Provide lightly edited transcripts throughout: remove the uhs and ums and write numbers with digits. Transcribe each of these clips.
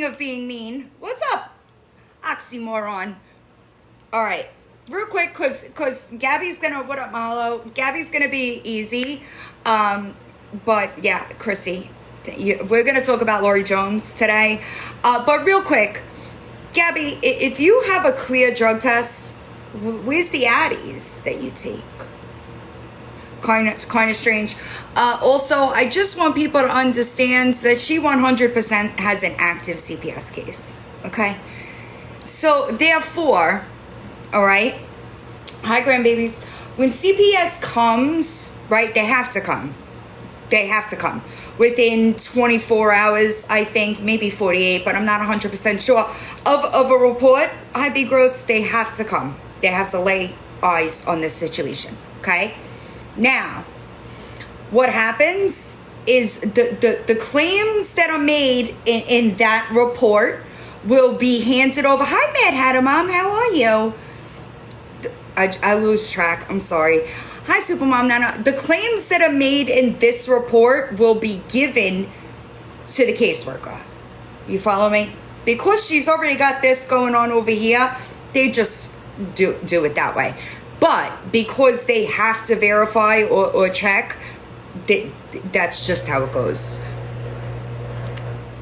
Speaking of being mean, what's up, oxymoron? All right, real quick, cause Gabby's gonna, what up, Mahalo? Gabby's gonna be easy, but yeah, Chrissy, we're gonna talk about Lori Jones today. But real quick, Gabby, if you have a clear drug test, where's the Addies that you take? Kind of strange. Also, I just want people to understand that she 100% has an active CPS case. Okay, so therefore, all right. Hi, grandbabies. When CPS comes, right, they have to come. They have to come within 24 hours, I think, maybe 48, but I'm not 100% sure of a report. I'd gross. They have to come. They have to lay eyes on this situation. Okay. Now, what happens is the claims that are made in that report will be handed over. Hi, Mad Hatter Mom. How are you? I lose track. I'm sorry. Hi, Supermom Nana. The claims that are made in this report will be given to the caseworker. You follow me? Because she's already got this going on over here, they just do it that way. But because they have to verify or check, that's just how it goes.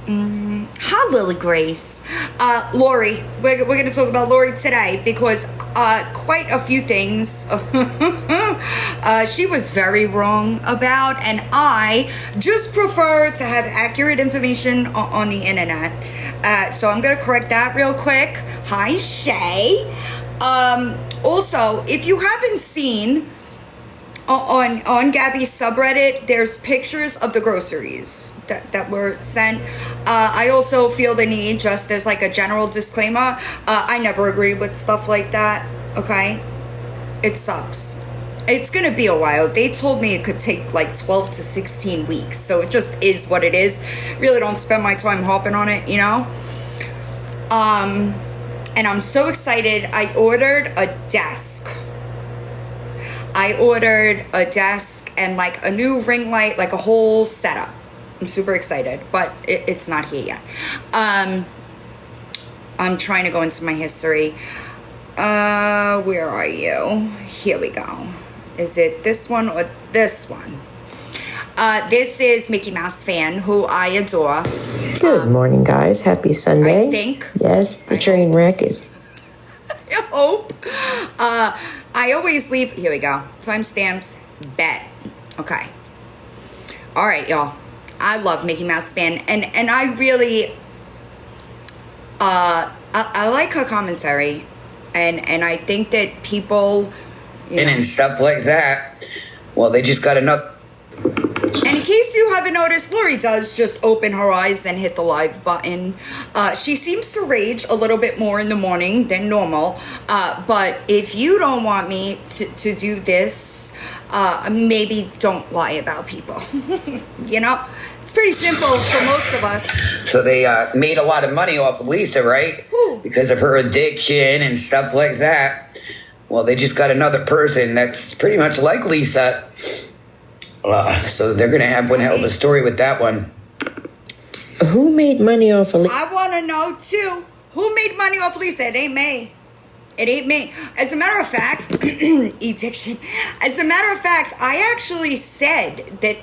Hi, Lily Grace. Lori, we're going to talk about Lori today because quite a few things she was very wrong about, and I just prefer to have accurate information on the internet. So I'm going to correct that real quick. Hi, Shay. Also, if you haven't seen on Gabby's subreddit, there's pictures of the groceries that were sent. I also feel the need, just as like a general disclaimer, I never agree with stuff like that, okay? It sucks. It's gonna be a while. They told me it could take like 12 to 16 weeks, so it just is what it is. Really don't spend my time hopping on it, you know? And I'm so excited. I ordered a desk. And like a new ring light, like a whole setup. I'm super excited, but it's not here yet. I'm trying to go into my history. Where are you? Here we go. Is it this one or this one? This is Mickey Mouse fan, who I adore. Good morning, guys. Happy Sunday. I think. Yes, the train wreck is. I hope. I always leave. Here we go. Timestamps. Bet. Okay. All right, y'all. I love Mickey Mouse fan, and I really, I like her commentary, and I think that people, and stuff like that. Well, they just got another. And in case you haven't noticed, Lori does just open her eyes and hit the live button. She seems to rage a little bit more in the morning than normal. But if you don't want me to do this, maybe don't lie about people. You know, it's pretty simple for most of us. So they made a lot of money off of Lisa, right? Who? Because of her addiction and stuff like that. Well, they just got another person that's pretty much like Lisa. So they're going to have one hell of a story with that one. Who made money off of Lisa? I want to know, too. Who made money off Lisa? It ain't me. It ain't me. As a matter of fact, addiction. As a matter of fact, I actually said that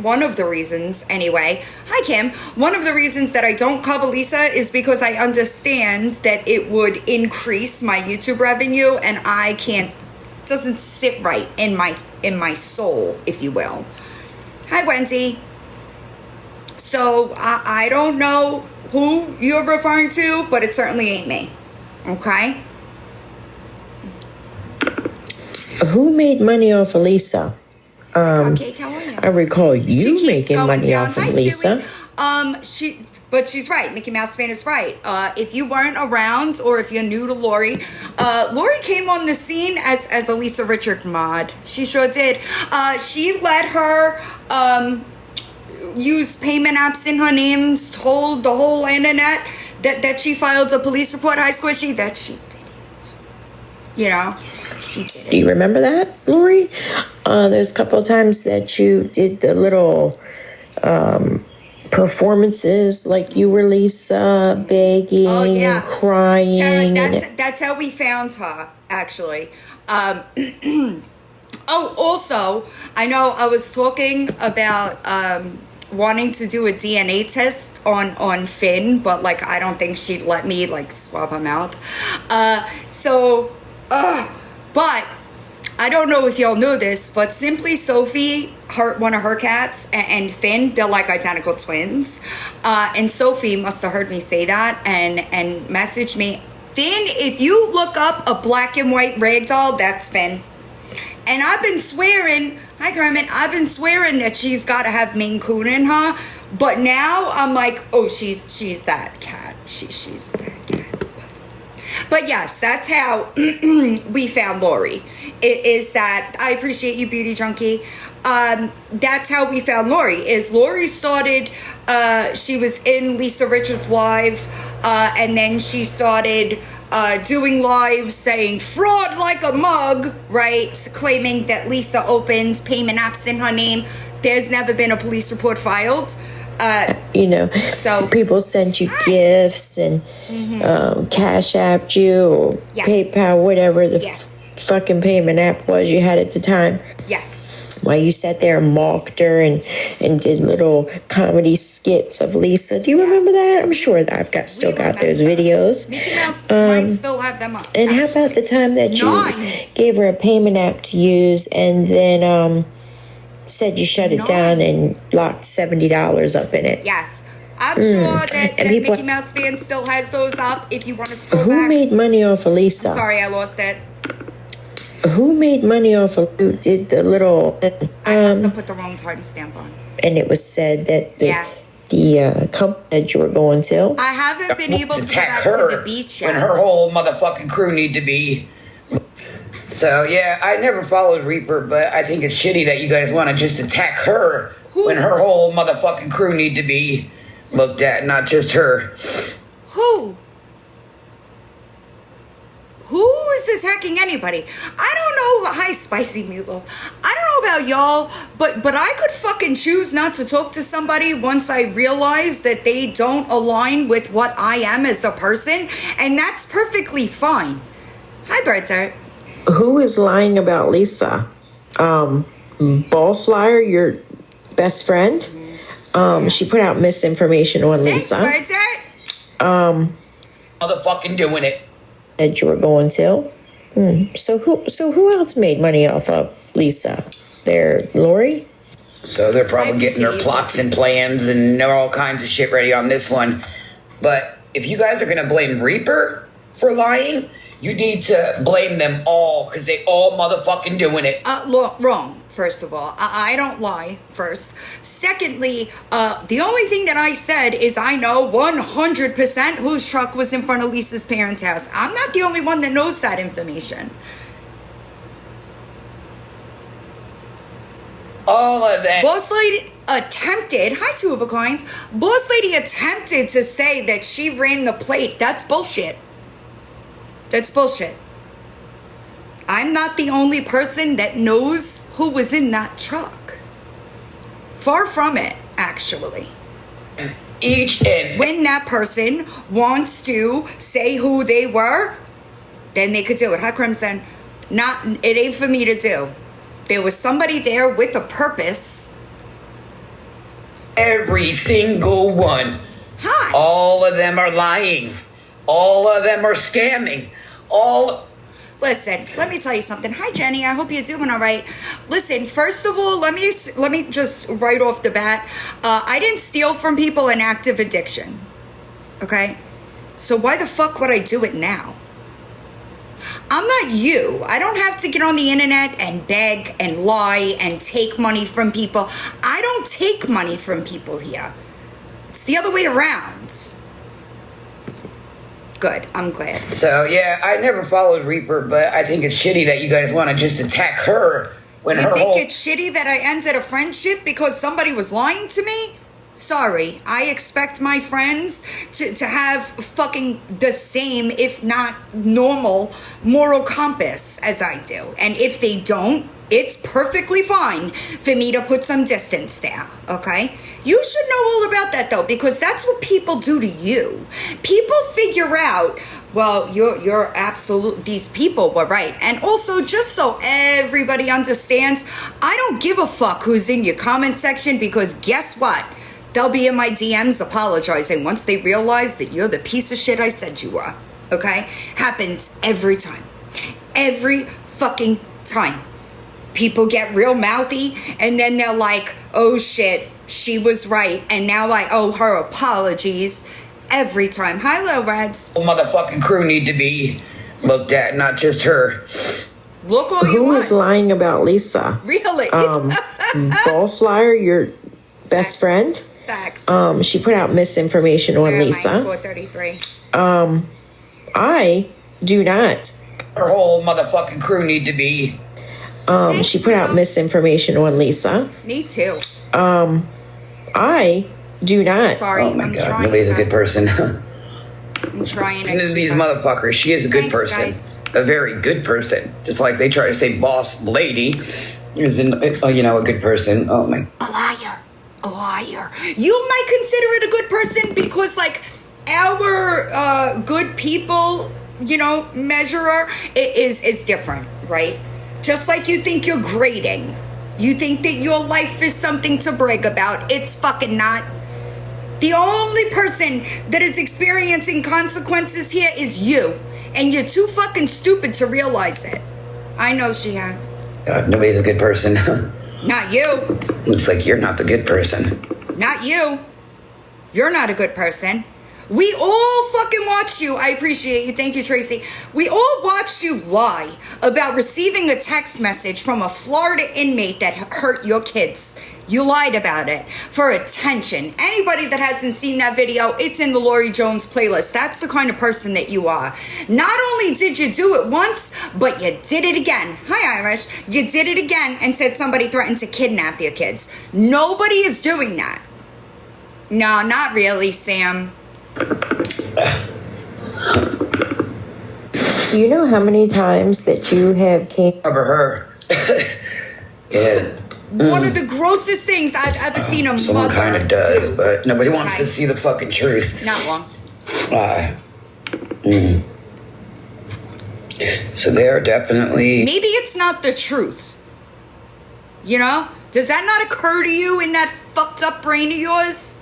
one of the reasons anyway, hi Kim, one of the reasons that I don't cover Lisa is because I understand that it would increase my YouTube revenue, and I can't, doesn't sit right in my soul, if you will. Hi, Wendy. So I don't know who you're referring to, but it certainly ain't me. Okay? Who made money off of Lisa? Cupcake, how are you? I recall you making money off of Lisa. But she's right. Mickey Mouse fan is right. If you weren't around, or if you're new to Lori, Lori came on the scene as a Lisa Richard mod. She sure did. She let her use payment apps in her names, told the whole internet that she filed a police report. Hi, Squishy, that she didn't. You know, she didn't. Do you remember that, Lori? There's a couple of times that you did the little performances like you were Lisa, begging and crying. Sarah, that's how we found her, actually. Oh, also, I know I was talking about wanting to do a DNA test on Finn, but like I don't think she'd let me like swab her mouth. But I don't know if y'all know this, but Simply Sophie, one of her cats, and Finn, they're like identical twins. And Sophie must have heard me say that and messaged me, Finn, if you look up a black and white rag doll, that's Finn. And I've been swearing, hi Kermit, I've been swearing that she's got to have Maine Coon in her. But now I'm like, oh, she's that cat. She's that cat. But yes, that's how we found Lori. It is that, I appreciate you, Beauty Junkie. That's how we found Lori. Is Lori started, she was in Lisa Richards' live, and then she started doing live saying fraud like a mug, right? Claiming that Lisa opened payment apps in her name. There's never been a police report filed. So people sent you gifts and Cash Apped you or PayPal, whatever the fucking payment app was you had at the time. Yes. While you sat there and mocked her and did little comedy skits of Lisa. Do you remember that? I'm sure that I've still got those videos. Mickey Mouse might still have them up. And how about the time that you gave her a payment app to use and then said you shut it down and locked $70 up in it? Yes. I'm sure that Mickey Mouse fan still has those up if you want to scroll back. Who made money off of Lisa? Sorry, I lost it. Who made money off of who did the little I must have put the wrong timestamp on. And it was said that the company that you were going to. I haven't been able to go back to the beach yet. When her whole motherfucking crew need to be. So yeah, I never followed Reaper, but I think it's shitty that you guys want to just attack her when her whole motherfucking crew need to be looked at, not just her. Who? Who is attacking anybody? I don't know. Hi, Spicy Meatloaf. I don't know about y'all, but I could fucking choose not to talk to somebody once I realize that they don't align with what I am as a person, and that's perfectly fine. Hi, Birdsart. Who is lying about Lisa? Boss Liar, your best friend? She put out misinformation on Lisa. Thanks, Birdsart. Motherfucking doing it. That you were going to. So who else made money off of Lisa? Lori? So they're probably getting their plots and plans and all kinds of shit ready on this one. But if you guys are going to blame Reaper for lying, you need to blame them all because they all motherfucking doing it. Look, wrong, first of all. I don't lie, first. Secondly, the only thing that I said is I know 100% whose truck was in front of Lisa's parents' house. I'm not the only one that knows that information. All of that. Boss Lady attempted, hi, Two of a Kinds. Boss Lady attempted to say that she ran the plate. That's bullshit. That's bullshit. I'm not the only person that knows who was in that truck. Far from it, actually. When that person wants to say who they were, then they could do it. Hi, Crimson. It ain't for me to do. There was somebody there with a purpose. Every single one. Hi. All of them are lying. All of them are scamming. Listen, let me tell you something. Hi, Jenny. I hope you're doing all right. Listen, first of all, let me just right off the bat. I didn't steal from people in active addiction. Okay? So why the fuck would I do it now? I'm not you. I don't have to get on the internet and beg and lie and take money from people. I don't take money from people here. It's the other way around. Good. I'm glad. So, yeah, I never followed Reaper, but I think it's shitty that you guys want to just attack her when You think it's shitty that I ended a friendship because somebody was lying to me? Sorry. I expect my friends to have fucking the same, if not normal, moral compass as I do. And if they don't, it's perfectly fine for me to put some distance there, okay? You should know all about that, though, because that's what people do to you. People figure out, well, you're absolute. These people were right. And also, just so everybody understands, I don't give a fuck who's in your comment section, because guess what? They'll be in my DMs apologizing once they realize that you're the piece of shit I said you were. Okay? Happens every time. Every fucking time. People get real mouthy, and then they're like, oh shit, she was right, and now I owe her apologies every time. Hi, Lil Reds. Motherfucking crew need to be looked at, not just her. Look all you Who want. was lying about Lisa? Really? Boss liar, your best friend. Facts. She put out misinformation on Lisa. 433. I do not. Her whole motherfucking crew need to be. She put out misinformation on Lisa. Me too. I do not. Sorry, Oh my I'm god, trying. nobody's a good person. I'm trying. Listen to these motherfuckers. She is a good person. Guys. A very good person. Just like they try to say boss lady is a good person. Oh my. A liar. A liar. You might consider it a good person because, like, our good people, measurer is different, right? Just like you think you're grading. You think that your life is something to brag about. It's fucking not. The only person that is experiencing consequences here is you. And you're too fucking stupid to realize it. I know she has. God, nobody's a good person. Not you. Looks like you're not the good person. Not you. You're not a good person. We all fucking watched you. I appreciate you. Thank you, Tracy. We all watched you lie about receiving a text message from a Florida inmate that hurt your kids. You lied about it for attention. Anybody that hasn't seen that video, it's in the Lori Jones playlist. That's the kind of person that you are. Not only did you do it once, but you did it again. Hi, Irish. You did it again and said somebody threatened to kidnap your kids. Nobody is doing that. No, not really, Sam. Do you know how many times that you have came Cover her. Yeah. One of the grossest things I've ever seen a Someone mother kind of does, do. but nobody wants to see the fucking truth. Not long. So they are definitely. Maybe it's not the truth. Does that not occur to you in that fucked up brain of yours?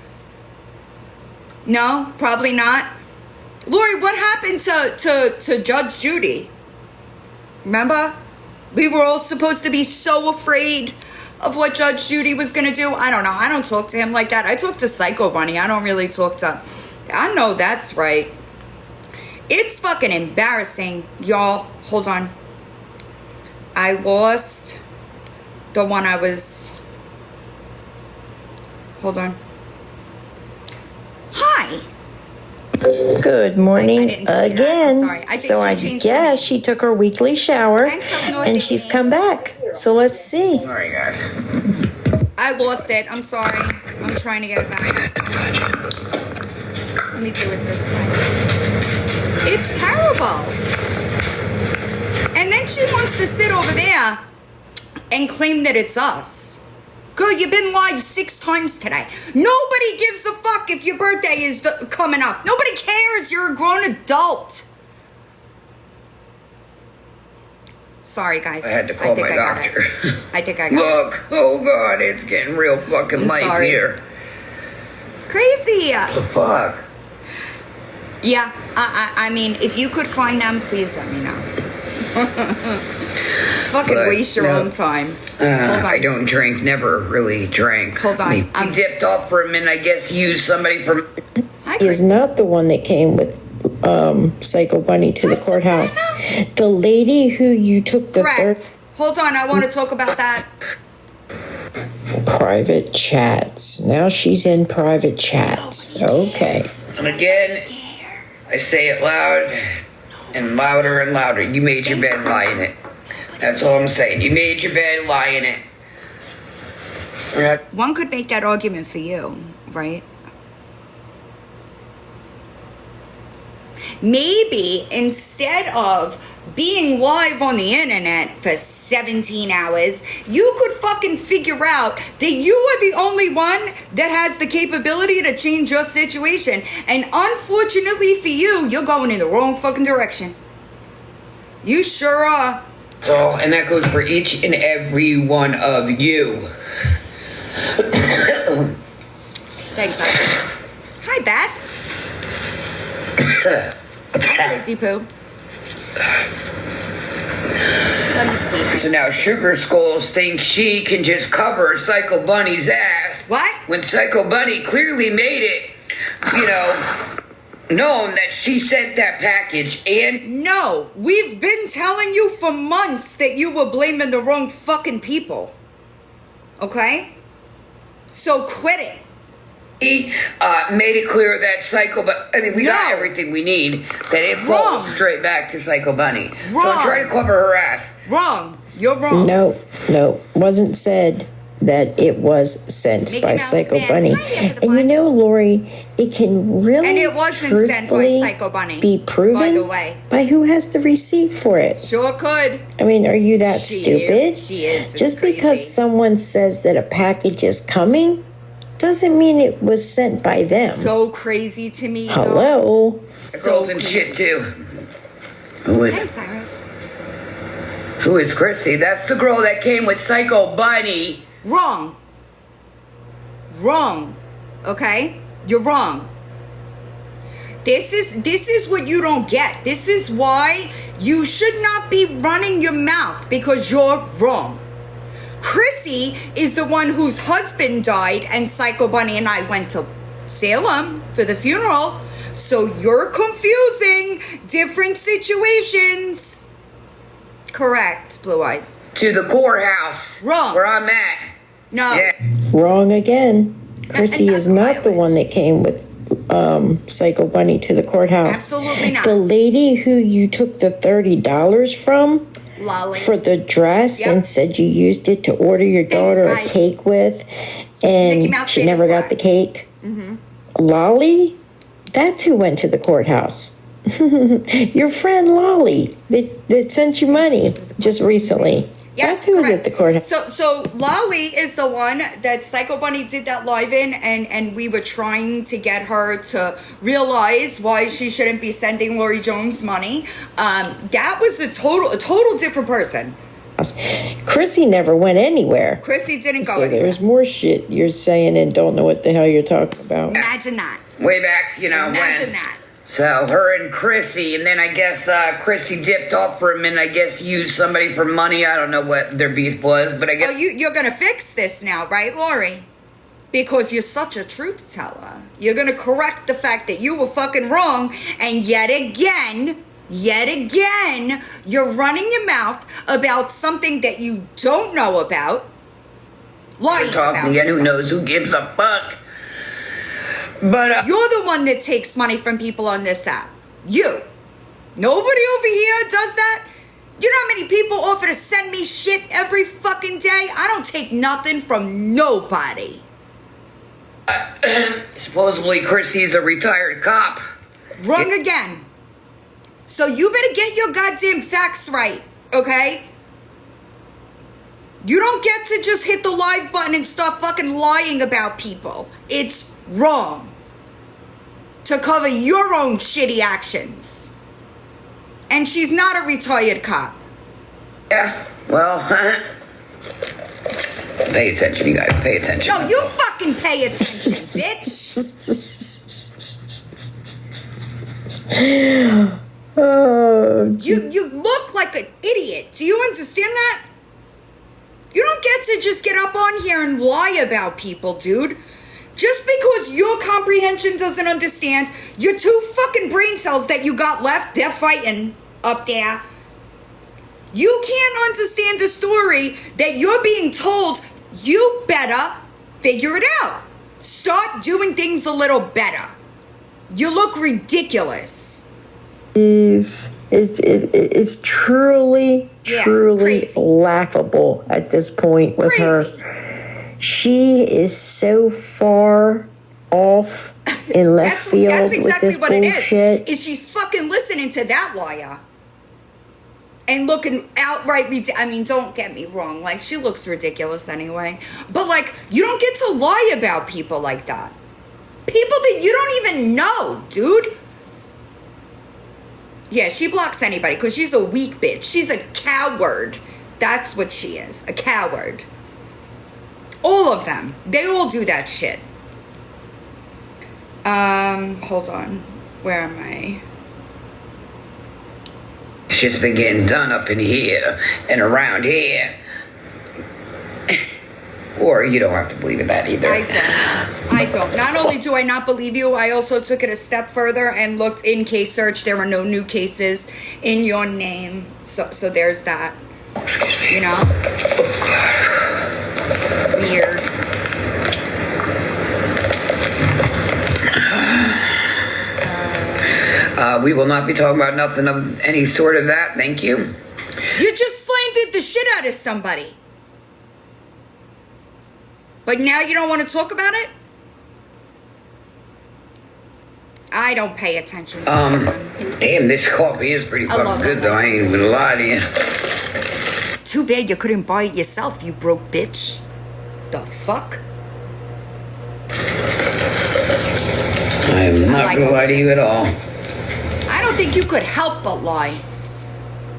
No, probably not. Lori, what happened to Judge Judy? Remember? We were all supposed to be so afraid of what Judge Judy was going to do. I don't know. I don't talk to him like that. I talk to Psycho Bunny. I don't really talk to... I know that's right. It's fucking embarrassing, y'all. Hold on. I lost the one I was... Hold on. Hi. Good morning again. I so I guess she took her weekly shower and she's come back. So let's see. Sorry, guys. I lost it. I'm sorry. I'm trying to get it back. Let me do it this way. It's terrible. And then she wants to sit over there and claim that it's us. Girl, you've been live 6 times today. Nobody gives a fuck if your birthday is coming up. Nobody cares. You're a grown adult. Sorry, guys. I had to call my doctor. I think I got it. Look, oh god, it's getting real fucking light here. Crazy. What the fuck? Yeah, I mean, if you could find them, please let me know. Fucking waste your own time. Hold on. I don't drink, never really drank. Hold on. He dipped off for a minute, I guess he used somebody from... He is not the one that came with Psycho Bunny to the courthouse. The lady who you took the Correct. Hold on, I want to talk about that. Private chats. Now she's in private chats. Okay. And again, I say it loud and louder and louder. You made your bed, lie in it. That's all I'm saying. You made your bed, lie in it. One could make that argument for you, right? Maybe instead of being live on the internet for 17 hours, you could fucking figure out that you are the only one that has the capability to change your situation. And unfortunately for you, you're going in the wrong fucking direction. You sure are. So, and that goes for each and every one of you. Thanks, Ira. Hi, Bat. Hi, Crazy Poo. Let me speak. So now Sugar Skulls thinks she can just cover Psycho Bunny's ass. What? When Psycho Bunny clearly made it, known that she sent that package and... No, we've been telling you for months that you were blaming the wrong fucking people. Okay? So quit it. He made it clear that we got everything we need, that it falls straight back to Psycho Bunny. Wrong. So try to cover her ass. Wrong. You're wrong. No. Wasn't said that it was sent Mickey by Mouse Psycho fan. Bunny. Hi, And Lori, it can really And it wasn't sent by Psycho Bunny, be proven by the way. By who has the receipt for it. Sure could. I mean, are you that stupid? She is. Just because someone says that a package is coming doesn't mean it was sent by them. So crazy to me. Hello. So and shit too. Thanks, Cyrus. Who is Chrissy? That's the girl that came with Psycho Bunny. Wrong. Okay? You're wrong. This is what you don't get. This is why you should not be running your mouth, because you're wrong. Chrissy is the one whose husband died, and Psycho Bunny and I went to Salem for the funeral. So you're confusing different situations. Correct, Blue Eyes. To the courthouse. Wrong. Where I'm at. No. Yeah. Wrong again. Chrissy And is not the one that came with Psycho Bunny to the courthouse. Absolutely not. The lady who you took the $30 from Lolly. for the dress and said you used it to order your daughter a cake with, and she never got the cake. Mm-hmm. Lolly? That's who went to the courthouse. Your friend Lolly that sent you money just recently. Yes, that's who was at the courthouse. So Lolly is the one that Psycho Bunny did that live in, and we were trying to get her to realize why she shouldn't be sending Lori Jones money. That was a total different person. Chrissy never went anywhere. Chrissy didn't go so anywhere. There's more shit you're saying and don't know what the hell you're talking about. Imagine that. Way back, Imagine that. So her and Chrissy, and then I guess Chrissy dipped off for him and I guess used somebody for money. I don't know what their beef was, but I guess... Oh, you're going to fix this now, right, Lori? Because you're such a truth teller. You're going to correct the fact that you were fucking wrong, and yet again, you're running your mouth about something that you don't know about. Lying about. Again, who knows, who gives a fuck? But you're the one that takes money from people on this app. You. Nobody over here does that. You know how many people offer to send me shit every fucking day? I don't take nothing from nobody. Supposedly Chrissy's a retired cop. Wrong again. So you better get your goddamn facts right, okay? You don't get to just hit the live button and start fucking lying about people. It's wrong to cover your own shitty actions. And she's not a retired cop. Yeah, well, pay attention, you guys, pay attention. No, you fucking pay attention, bitch. You look like an idiot. Do you understand that? You don't get to just get up on here and lie about people, dude. Just because your comprehension doesn't understand, your two fucking brain cells that you got left, they're fighting up there. You can't understand a story that you're being told. You better figure it out. Start doing things a little better. You look ridiculous. It's truly crazy. Laughable at this point with her. She is so far off in left field that's exactly with this what bullshit. It is she's fucking into that liar and looking outright I mean, don't get me wrong, like, she looks ridiculous anyway, but like, you don't get to lie about people like that. People that you don't even know, dude. Yeah, she blocks anybody because she's a weak bitch. She's a coward. That's what she is, a coward. All of them, they all do that shit. Hold on, where am I? Shit's been getting done up in here and around here. Or you don't have to believe in that either. I don't. Not only do I not believe you, I also took it a step further and looked in case search. There were no new cases in your name. So there's that. Excuse me. You know? Weird. We will not be talking about nothing of any sort of that. Thank you. You just slandered the shit out of somebody. But now you don't want to talk about it? I don't pay attention to it. Damn, this coffee is pretty fucking good, though. I ain't even gonna lie to you. Too bad you couldn't buy it yourself, you broke bitch. The fuck? I am not gonna lie to you at all. I don't think you could help but lie.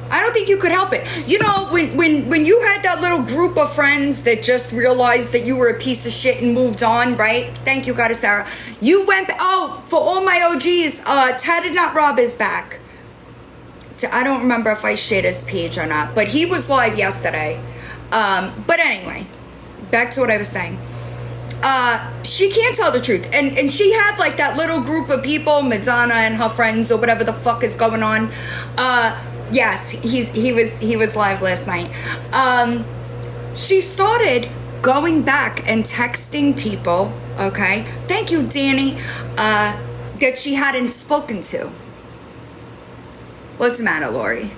I don't think you could help it. You know, when you had that little group of friends that just realized that you were a piece of shit and moved on, right? Thank you, Goddess Sarah. You went, for all my OGs, Tatted Not Rob is back. I don't remember if I shared his page or not, but he was live yesterday. But anyway, back to what I was saying. She can't tell the truth. And she had like that little group of people, Madonna and her friends or whatever the fuck is going on. Yes, he was live last night. She started going back and texting people, okay? Thank you, Danny, that she hadn't spoken to. What's the matter, Lori?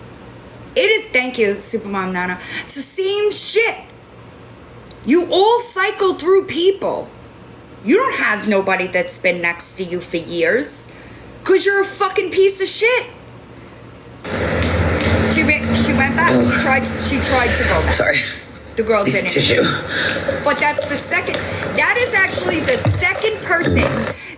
It is, thank you, Supermom Nana. It's the same shit. You all cycle through people. You don't have nobody that's been next to you for years because you're a fucking piece of shit. She went back. She tried to go back. Sorry. The girl didn't. Tissue. But that's the second. That is actually the second person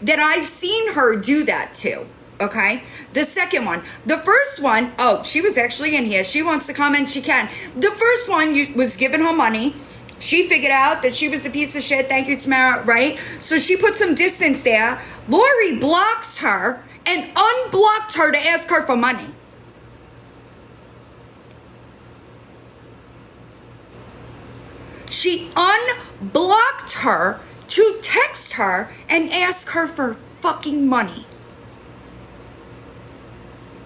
that I've seen her do that to. Okay? The second one. The first one, she was actually in here. She wants to comment. She can. The first one was giving her money. She figured out that she was a piece of shit. Thank you, Tamara. Right? So she put some distance there. Lori blocks her and unblocked her to ask her for money. She unblocked her to text her and ask her for fucking money.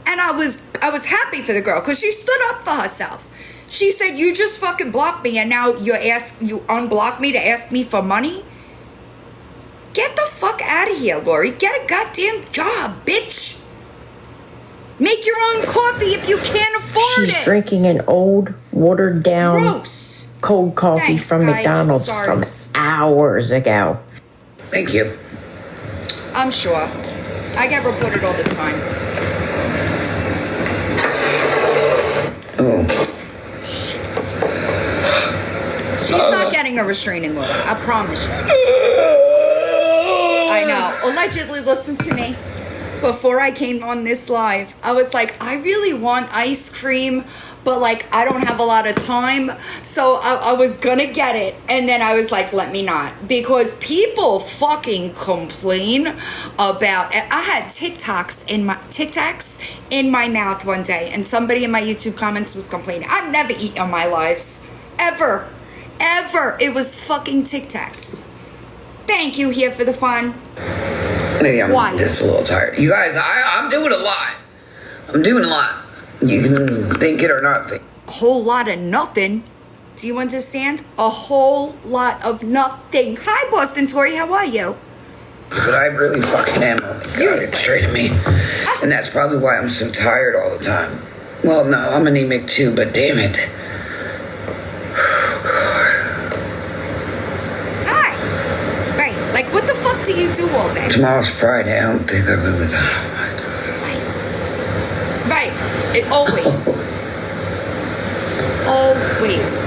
And I was happy for the girl because she stood up for herself. She said, "You just fucking blocked me and now you unblock me to ask me for money? Get the fuck out of here, Lori. Get a goddamn job, bitch. Make your own coffee if you can't afford it." She's drinking an old, watered down, gross cold coffee from McDonald's from hours ago. Thank you. I'm sure. I get reported all the time. Oh. Shit. She's not getting a restraining order. I promise you. I know. Allegedly, listen to me. Before I came on this live, I was like, I really want ice cream, but like I don't have a lot of time, so I was gonna get it, and then I was like, let me not, because people fucking complain about. I had TikToks in my mouth one day, and somebody in my YouTube comments was complaining. I never eat on my lives, ever. It was fucking TikToks. Thank you here for the fun. Maybe I'm just a little tired. You guys, I'm doing a lot. You can think it or not think. A whole lot of nothing. Do you understand? A whole lot of nothing. Hi, Boston Tori. How are you? But I really fucking am. Oh my God, it's straight at me. And that's probably why I'm so tired all the time. Well, no, I'm anemic too, but damn it. What the fuck do you do all day? Tomorrow's Friday. I don't think I really got. Right. It always. Always.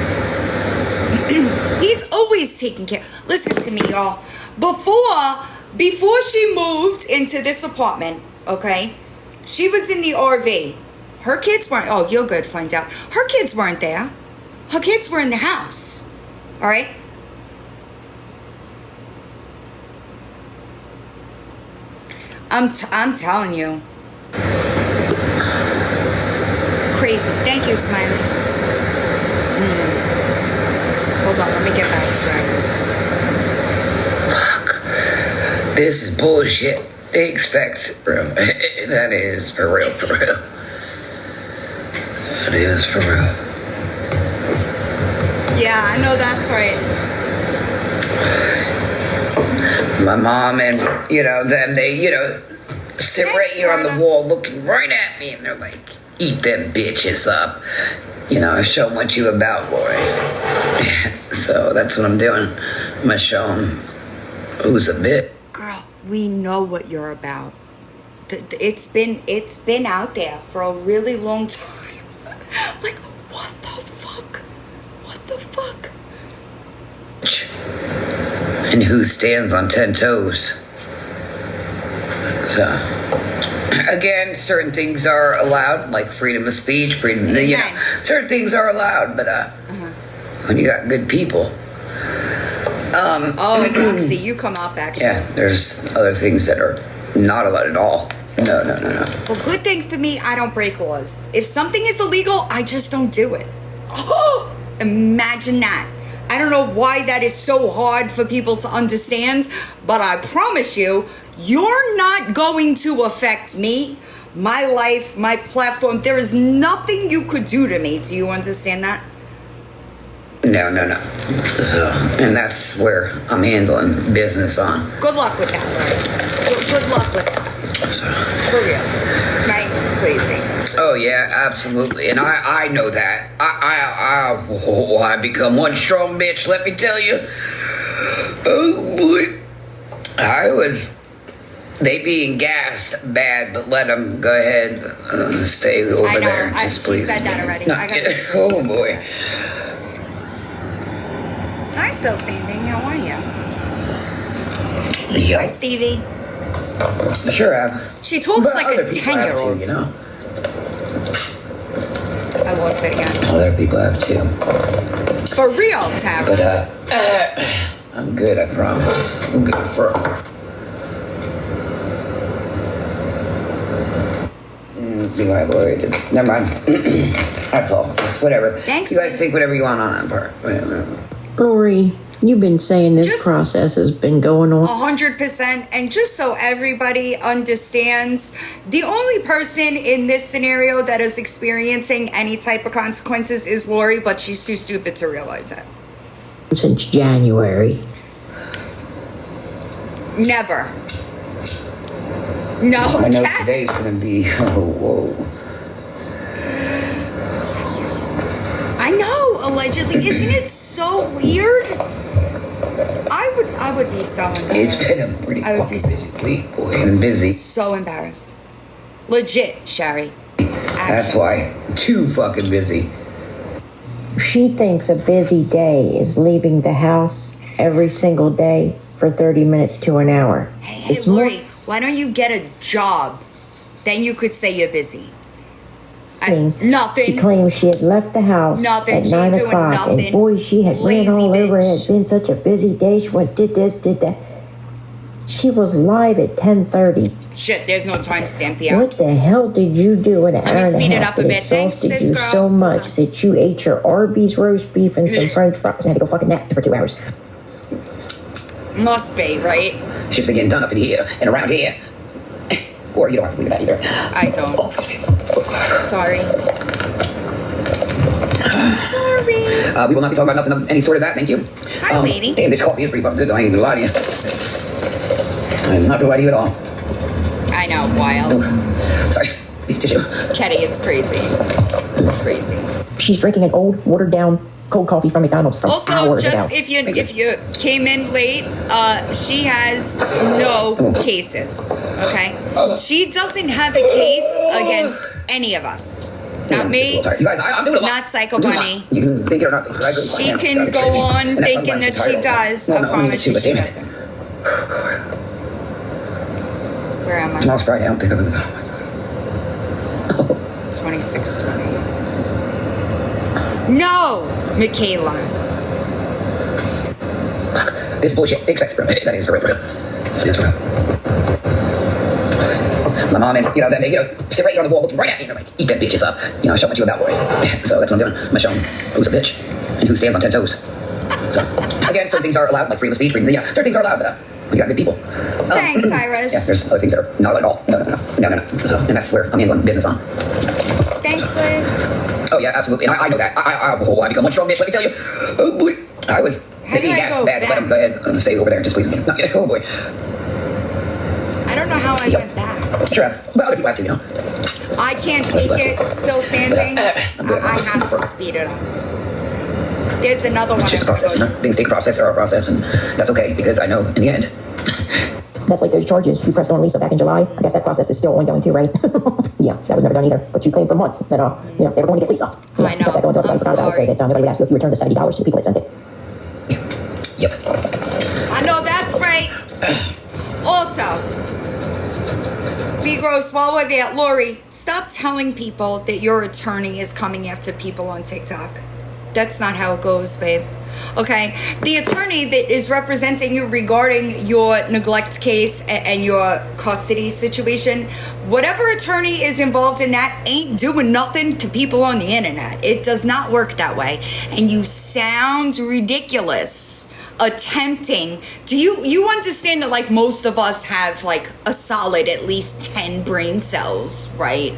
He's always taking care. Listen to me, y'all. Before she moved into this apartment, okay, she was in the RV. Her kids weren't. Oh, you're good. Finds out. Her kids weren't there. Her kids were in the house. All right. I'm telling you. Crazy. Thank you, Smiley. Hold on, let me get back to where I was. This is bullshit. They expect, bro. That is for real, for real. That is for real. Yeah, I know that's right. My mom and, them, they, sit right here on the wall looking right at me, and they're like, eat them bitches up. Show them what you about, boy. So that's what I'm doing. I'm going to show them who's a bit. Girl, we know what you're about. It's been out there for a really long time. Like, what the fuck? What the fuck? And who stands on 10 toes? So, again, certain things are allowed, like freedom of speech, certain things are allowed, but when you got good people. Roxy, you come up, actually. Yeah, there's other things that are not allowed at all. No. Well, good thing for me, I don't break laws. If something is illegal, I just don't do it. Oh, imagine that. I don't know why that is so hard for people to understand, but I promise you, you're not going to affect me, my life, my platform. There is nothing you could do to me. Do you understand that? No. So, and that's where I'm handling business on. Good luck with that, right? Good luck with that. So. For real. Right? Crazy. Oh, yeah, absolutely. And I know that. I become one strong bitch, let me tell you. Oh, boy. They being gassed bad, but let them go ahead stay over there. Just she said that already. No, oh, boy. Hi, still standing. How are you? Yep. Hi, Stevie. Sure have. She talks but like a 10-year-old. I lost it again. Other people have too. For real, Tara. But I'm good, I promise. I'm good for. Be my lord. Never mind. That's all. Just whatever. Thanks. You guys think whatever you want on that part. Whatever. Lori, you've been saying this process has been going on 100%. And just so everybody understands, the only person in this scenario that is experiencing any type of consequences is Lori, but she's too stupid to realize it. Since January. Never. No. I know today's gonna be. Whoa. I know, allegedly. Isn't it so weird? I would be so embarrassed. It's been a pretty fucking busy week, boy. I've been busy. So embarrassed. Legit, Sherry. That's why. Too fucking busy. She thinks a busy day is leaving the house every single day for 30 minutes to an hour. Hey, Lori, why don't you get a job? Then you could say you're busy. Nothing. She claimed she had left the house at 9 o'clock, and boy, she had ran all over. It had been such a busy day. She went, did this, did that. She was live at 10:30. Shit, there's no timestamp here. What the hell did you do in an hour and a half that exhausted you so much that you ate your Arby's roast beef and some French fries and had to go fucking nap for 2 hours? Must be, right? Shit's been getting done up in here and around here. Or you don't have to leave that either. I don't. Sorry. I'm sorry. We will not be talking about nothing of any sort of that, thank you. Hi, lady. Damn, this coffee is pretty fucking good, though. I ain't gonna lie to you. I'm not gonna lie to you at all. I know, wild. Oh, sorry, piece of tissue. Ketty, it's crazy. Crazy. She's drinking an old, watered down cold coffee from McDonald's from also, hours ago. just if you came in late, she has no cases. Okay, she doesn't have a case against any of us. Not me. Sorry. You guys, I'm doing a lot. Not Psycho Bunny. You can think it or not. She can go on thinking that she does. I promise you she doesn't. Where am I? Tomorrow's Friday. I don't think I'm going to. 2620. No, Michaela. This is bullshit. Expect from it. That is real. That is real. My mom is, then they, sit right here on the wall looking right at me and they're like, eat them bitches up. Show what you about, boy. So that's what I'm doing. I'm going to show them who's a bitch and who stands on 10 toes. So, again, certain things are allowed, like freedom of speech, certain things are allowed, but we got good people. Thanks, Cyrus. Yeah, there's other things that are not at all. No. So, and that's where I'm handling business on. Thanks, Liz. Oh, yeah, absolutely. I know that. I become one strong bitch, let me tell you. Oh, boy. I was thinking that's bad. Let him go ahead. Stay over there, just please. Oh, boy. I don't know how I went back. Sure, but other people have to, I can't take it still standing. I have to speed it up. There's another one. It's just a process, Things take a process, they're a process, and that's okay, because I know in the end. That's like those charges you pressed on Lisa back in July. I guess that process is still ongoing too, right? Yeah, that was never done either. But you claimed for months that, they were going to get Lisa. I know. I'm sorry. Say that nobody would ask you if you returned the $70 to the people that sent it. Yep. I know that's right. Also, be gross while we're there. Lori, stop telling people that your attorney is coming after people on TikTok. That's not how it goes, babe. Okay? The attorney that is representing you regarding your neglect case and your custody situation, whatever attorney is involved in that ain't doing nothing to people on the internet. It does not work that way. And you sound ridiculous attempting. Do you understand that, like, most of us have like a solid at least 10 brain cells, right?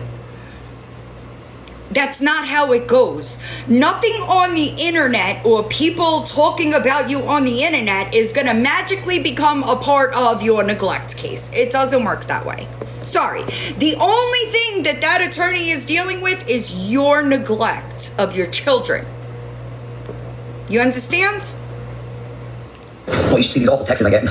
That's not how it goes. Nothing on the internet or people talking about you on the internet is gonna magically become a part of your neglect case. It doesn't work that way. Sorry. The only thing that attorney is dealing with is your neglect of your children. You understand? Well, you should see these awful texts I get.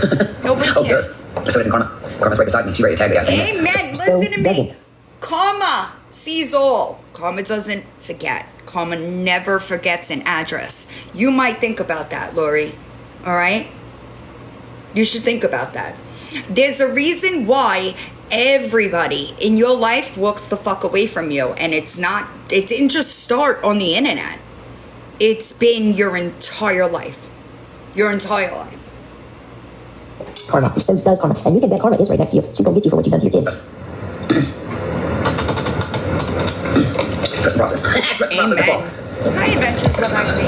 Nobody cares. Just so it's in Karma. Karma's right beside me. She's ready to tag the ass. Amen. Listen to me. Karma sees all. Karma doesn't forget. Karma never forgets an address. You might think about that, Lori. All right? You should think about that. There's a reason why everybody in your life walks the fuck away from you. And it didn't just start on the internet. It's been your entire life. Your entire life. Karma. So does Karma. And you think that Karma is right next to you. She's going to get you for what you've done to your kids. Trust the process. Amen. Hi, Adventures with Lexi.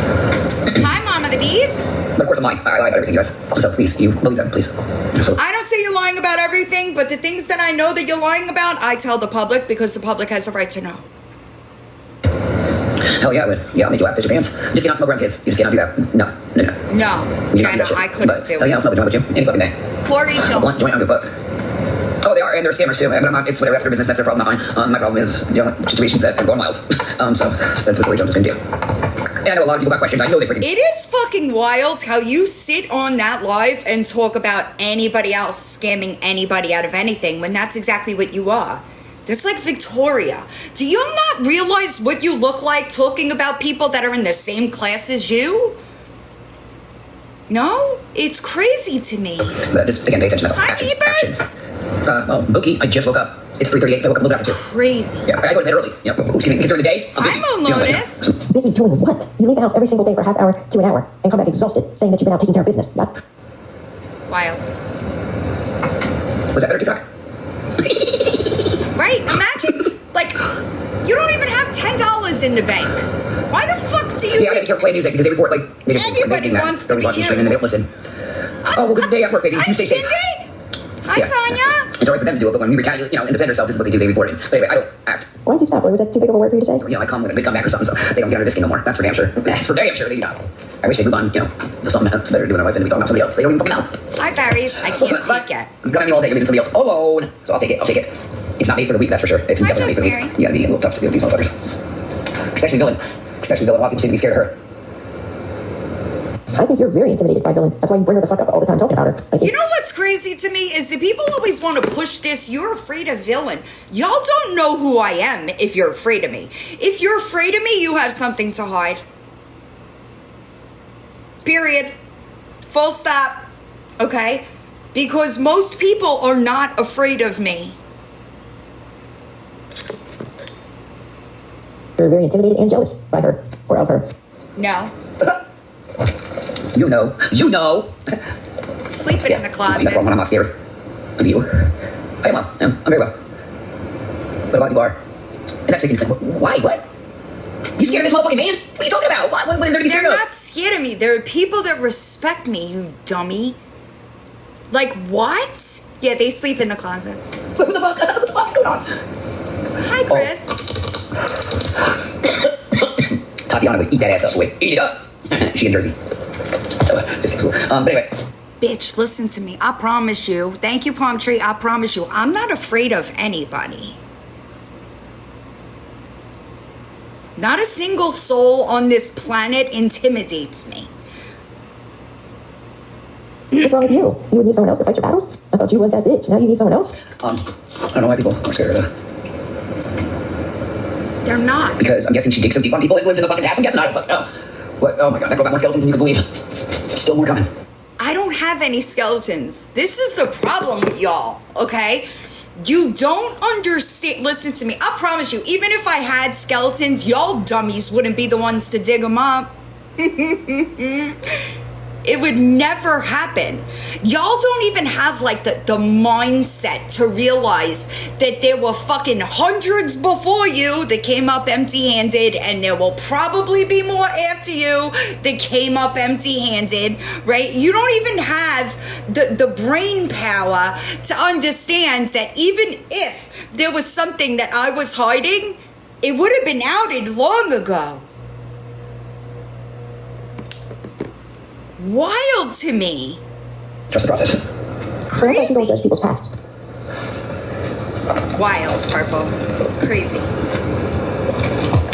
Hi, Mama the Bees. But of course I'm lying. I lie about everything, you guys. So please, you believe them, please. So. I don't say you're lying about everything, but the things that I know that you're lying about, I tell the public because the public has a right to know. Hell yeah, I would. Yeah, I'll make you laugh, pitch your pants. Just cannot smoke around kids. You just cannot do that. No. No, Jenna, I couldn't do it. Hell yeah, I'll smoke a joint with you. Any fucking day. Poor Rachel. One joint, I'm good, but. Oh, they are, and they're scammers too. And I'm not, it's whatever, that's their business, that's their problem, not mine. My problem is, situations that have gone wild. So, that's what Corey Jones is gonna do. And I know a lot of people got questions. I know they freaking. It is fucking wild how you sit on that live and talk about anybody else scamming anybody out of anything when that's exactly what you are. That's like Victoria. Do you not realize what you look like talking about people that are in the same class as you? No? It's crazy to me. But just, again, pay attention to actions. Well, Mookie, I just woke up. It's 3:38, so I woke up a little bit after 2. Crazy. Yeah, I go to bed early. Who's getting during the day? I'm on notice. Busy doing what? You leave the house every single day for a half hour to an hour and come back exhausted, saying that you've been out taking care of business. What? Wild. Was that better TikTok? Right? Imagine, like, you don't even have $10 in the bank. Why the fuck do you? Yeah, I can't play music because they report like everybody wants to be here. And they don't listen. Oh, well, good day at work, baby. You stay safe. Hi, Tanya. It's alright for them to do it, but when we retaliate, and defend ourselves, this is what they do. They report it. But anyway, I don't act. Why did you stop? Was that too big of a word for you to say? I come with a big comeback or something, so they don't get out of this game no more. That's for damn sure. That's for damn sure. They do not. I wish they move on, to something else better to do in my life than to be talking about somebody else. They don't even fucking know. Hi, Barry's. I can't take it. I'm gonna be all day leaving somebody else alone, so I'll take it. It's not made for the weak, that's for sure. It's definitely made for the weak. You gotta be a little tough to deal with these motherfuckers. Especially Dylan. A lot of people seem to be scared of her. I think you're very intimidated by villain. That's why you bring her the fuck up all the time talking about her. You know what's crazy to me is that people always want to push this. You're afraid of villain. Y'all don't know who I am if you're afraid of me. If you're afraid of me, you have something to hide. Period. Full stop. Okay? Because most people are not afraid of me. You're very intimidated and jealous by her or of her. No. You know. Sleeping in the closet. I'm not scared of you. I am. I'm very well. But a lot of people are. And that's thinking, why? What? You scared of this motherfucking man? What are you talking about? What is there to be scared of? They're not scared of me. There are people that respect me, you dummy. Like, what? Yeah, they sleep in the closets. What the fuck? What the fuck is going on? Hi, Chris. Tatiana would eat that ass up. Wait, eat it up. She in Jersey. So, just but anyway. Bitch, listen to me. I promise you. Thank you, Palm Tree. I promise you. I'm not afraid of anybody. Not a single soul on this planet intimidates me. What's wrong with you? You would need someone else to fight your battles? I thought you was that bitch. Now you need someone else? I don't know why people are scared of her. They're not. Because I'm guessing she digs so deep on people that lives in the fucking past. I'm guessing. I don't fucking know. What? Oh my god, that girl got more skeletons than you could believe. Still more coming. I don't have any skeletons. This is the problem with y'all, okay? You don't understand. Listen to me. I promise you, even if I had skeletons, y'all dummies wouldn't be the ones to dig them up. It would never happen. Y'all don't even have like the mindset to realize that there were fucking hundreds before you that came up empty-handed, and there will probably be more after you that came up empty-handed, right? You don't even have the brain power to understand that even if there was something that I was hiding, it would have been outed long ago. Wild to me. Trust the process. Crazy. You don't judge people's pasts. Wild, Purple. It's crazy.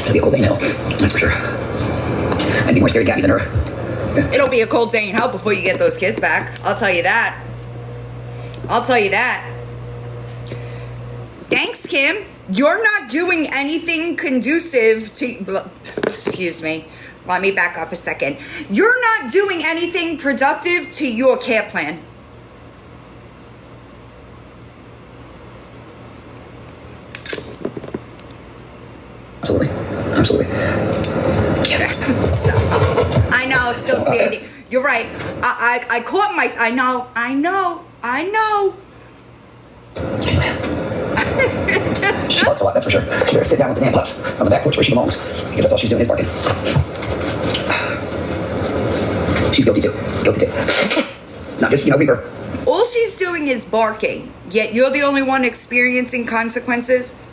It'll be a cold day in hell. That's for sure. I'd be more scared of Gabby than her. Yeah. It'll be a cold day in hell before you get those kids back. I'll tell you that. Thanks, Kim. You're not doing anything conducive to... Excuse me. Let me back up a second. You're not doing anything productive to your care plan. Absolutely. Yeah. Stop. I know, still standing. You're right. I caught myself. I know. She barks a lot, that's for sure. She better sit down with the damn pups on the back porch where she belongs, because that's all she's doing is barking. She's guilty too. Not just, Reaper. All she's doing is barking, yet you're the only one experiencing consequences.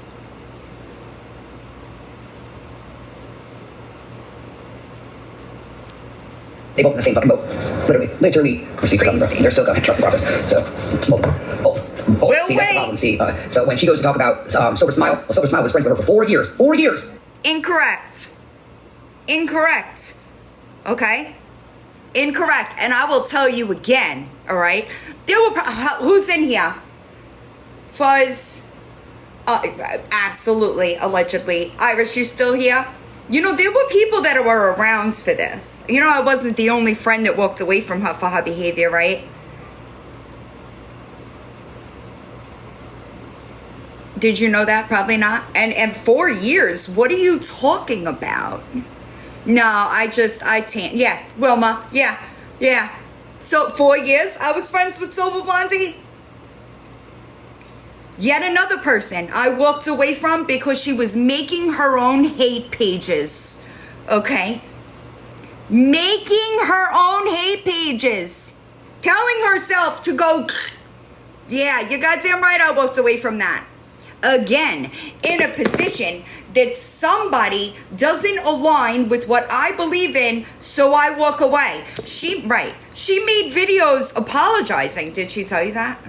They both in the same fucking boat. Literally. They're still coming. Trust the process. So, both. Well, see, that's the problem. See, so when she goes to talk about Silver Smile, well, Silver Smile was friends with her for 4 years. 4 years. Incorrect. Okay? Incorrect. And I will tell you again, all right? There were... who's in here? Fuzz. Absolutely. Allegedly. Iris, you still here? There were people that were around for this. I wasn't the only friend that walked away from her for her behavior, right? Did you know that? Probably not. And 4 years, what are you talking about? No, I can't. Yeah, Wilma. Yeah. So 4 years, I was friends with Silver Blondie. Yet another person I walked away from because she was making her own hate pages. Okay? Making her own hate pages. Telling herself to go... Yeah, you're goddamn right I walked away from that. Again, in a position that somebody doesn't align with what I believe in, so I walk away. She made videos apologizing. Did she tell you that?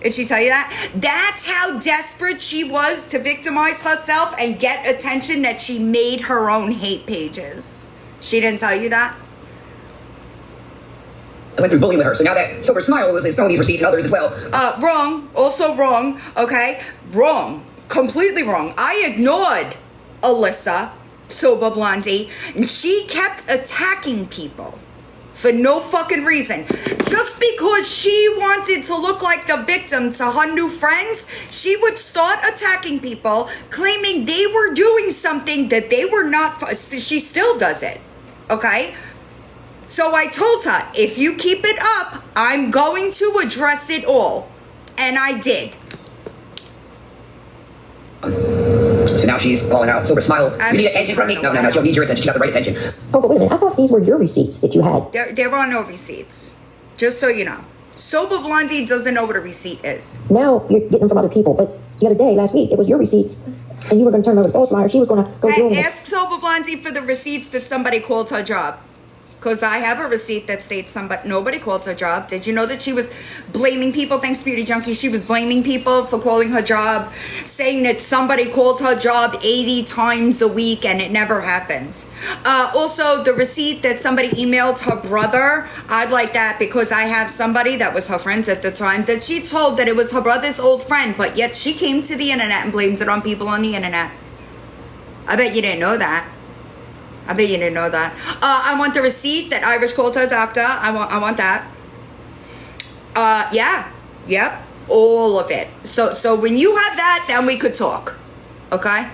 Did she tell you that? That's how desperate she was to victimize herself and get attention that she made her own hate pages. She didn't tell you that? I went through bullying with her, so now that Sober Smile is throwing these receipts and others as well. Wrong. Also wrong. Okay? Wrong. Completely wrong. I ignored Alyssa, Sober Blondie, and she kept attacking people for no fucking reason. Just because she wanted to look like the victim to her new friends, she would start attacking people, claiming they were doing something that they were not. She still does it. Okay? So I told her, if you keep it up, I'm going to address it all. And I did. So now she's calling out Sober Smile. You need attention from me? No, she don't need your attention. She got the right attention. Oh, but wait a minute. I thought these were your receipts that you had. There are no receipts. Just so you know. Sober Blondie doesn't know what a receipt is. Now you're getting them from other people. But the other day, last week, it was your receipts. And you were going to turn them over to Ghost Liar. She was going to go do them. Ask Sober Blondie for the receipts that somebody called her job. Because I have a receipt that states nobody called her job. Did you know that she was blaming people? Thanks, Beauty Junkie. She was blaming people for calling her job, saying that somebody called her job 80 times a week and it never happened. Also, the receipt that somebody emailed her brother, I'd like that because I have somebody that was her friend at the time that she told that it was her brother's old friend, but yet she came to the internet and blames it on people on the internet. I bet you didn't know that. I bet you didn't know that. I want the receipt that Irish called her doctor. I want that. Yeah. Yep. All of it. So when you have that, then we could talk. Okay?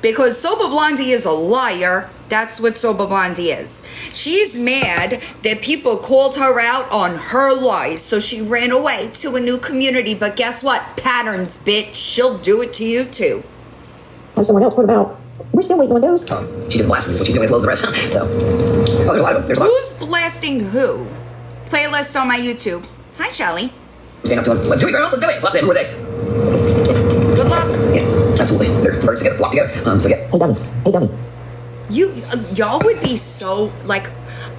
Because Sober Blondie is a liar. That's what Sober Blondie is. She's mad that people called her out on her lies. So she ran away to a new community. But guess what? Patterns, bitch. She'll do it to you too. And someone else, what about... We're still waiting on those. She just blasted me. What she's doing is loads of the rest. So, there's a lot of them. There's a lot. Who's blasting who? Playlist on my YouTube. Hi, Shelly. Stand up to them. Let's do it, girl. Let's do it. What's it? Who are they? Good luck. Yeah, absolutely. They're birds together, flock together. So yeah. Hey, dummy. Hey, dummy. Y'all would be so, like,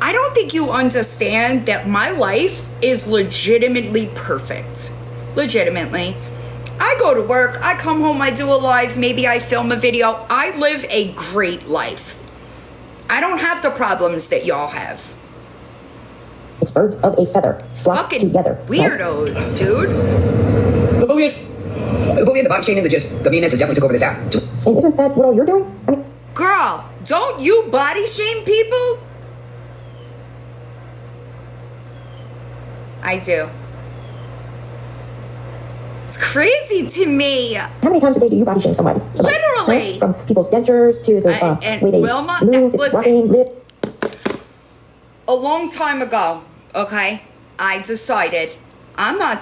I don't think you understand that my life is legitimately perfect. Legitimately. I go to work, I come home, I do a live, maybe I film a video. I live a great life. I don't have the problems that y'all have. It's birds of a feather flock Fucking together. weirdos, right? Dude. The bullying, the body shaming, the meanness has definitely took over this app. And isn't that what all you're doing? I mean, Girl, don't you body shame people? I do. It's crazy to me. how many times a day do you body shame somebody? Literally. Right? From people's dentures to the way they Wilma, move, listen. walking, live. A long time ago, okay, I decided I'm not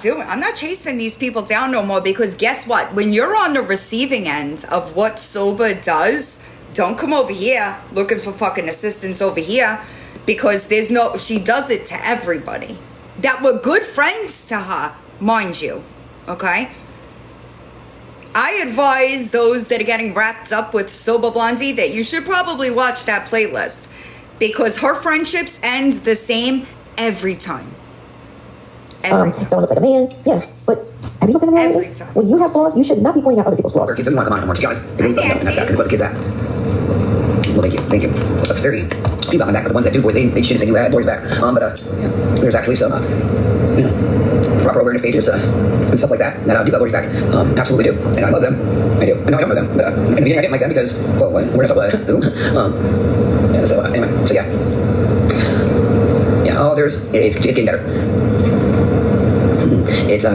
chasing these people down no more because guess what? When you're on the receiving end of what Sober does, don't come over here looking for fucking assistance over here because she does it to everybody that were good friends to her, mind you. Okay? I advise those that are getting wrapped up with Sober Blondie that you should probably watch that playlist because her friendships end the same every time. Every time. Someone looks like a man. Yeah, but have you looked at them Every time. When you have flaws, you should not be pointing out other people's flaws. Kids, we want to come on anymore, to be honest. And that's sad because it was kids at. Well, thank you. That's very few got my back, but the ones that do, boy, they should if they knew I had boys back. Yeah, there's actually some, proper awareness pages and stuff like that do got boys back. Absolutely do, and I love them. I do. I know I don't know them, but in the beginning I didn't like them because, well, where's up? Anyway, so yeah. Yeah. Oh, it's getting better. It's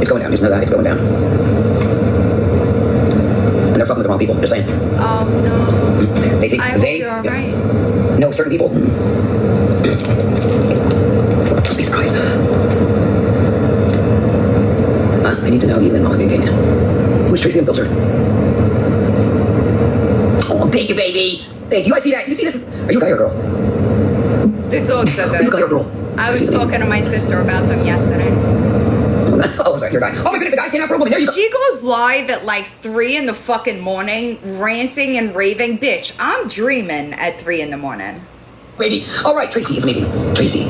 going down. Just know that it's going down. And they're fucking with the wrong people. Just saying. Oh no. They think I hope you're alright. No, certain people. Don't be surprised. They need to know you and all. Who's Tracy and Builder? Oh, thank you, baby. Thank you. I see that. Do you see this? Are you a guy or a girl? The dogs said Are you a guy or a that. girl? I was talking to my sister about them yesterday. Oh, I'm sorry, you're a guy. Oh my goodness, a guy came out for a woman. There you go. She goes live at like 3 in the fucking morning, ranting and raving. Bitch, I'm dreaming at 3 in the morning. Baby. All right, Tracy. It's amazing. Tracy.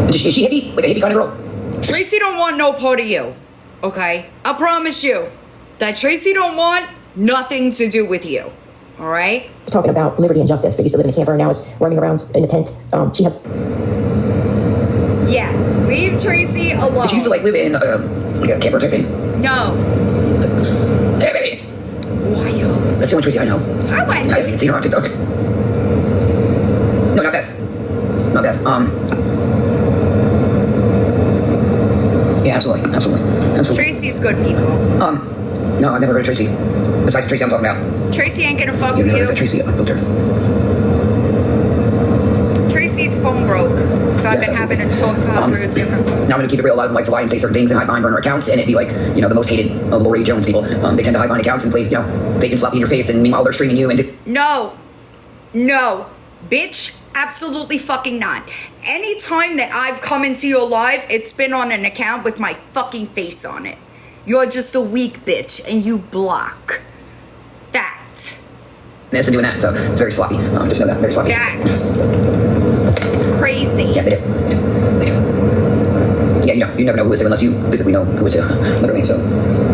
Is she hippie? Like a hippie kind of girl? Tracy don't want no part of you. Okay? I promise you that Tracy don't want nothing to do with you. All right? Talking about liberty and justice. They used to live in a camper and now is running around in a tent. She has... Yeah, leave Tracy alone. Did you used to like live in a camper type thing? No. Hey, baby. Wild. That's the only Tracy I know. I went. I've seen her on TikTok. No, not Beth. Not Beth. Yeah, absolutely. Tracy's good people. No, I've never heard of Tracy. Besides the Tracy I'm talking about. Tracy ain't gonna fuck You've with never you. heard of Tracy, a filter. Tracy's phone broke, so I've been having to talk to her through a different phone. Now I'm gonna keep it real. A lot of them like to lie and say certain things and hide behind burner accounts, and it'd be like, the most hated Lori Jones people. They tend to hide behind accounts and play, fake and sloppy in your face, and meanwhile they're streaming you and... No, bitch, absolutely fucking not. Anytime that I've come into your live, it's been on an account with my fucking face on it. You're just a weak bitch, and you block. That. That's doing that, so it's very sloppy. Just know that, very sloppy. That's crazy. Yeah, they do. Yeah, you never know who is who unless you basically know who is who, literally, so.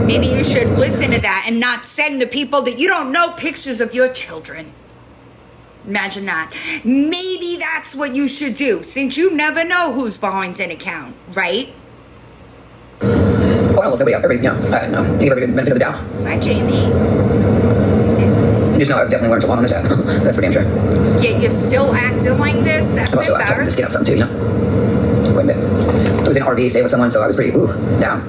Maybe you should listen to that and not send the people that you don't know pictures of your children. Imagine that. Maybe that's what you should do, since you never know who's behind an account, right? Oh, I love nobody out. Everybody's, no. Give everybody the benefit of the doubt. Hi, Jamie. You just know I've definitely learned a lot on this app. That's for damn sure. Yet you're still acting like this? That's I'm also embarrassing. skin up something too, Quite a bit. I was in an RV stay with someone, so I was pretty, down. Now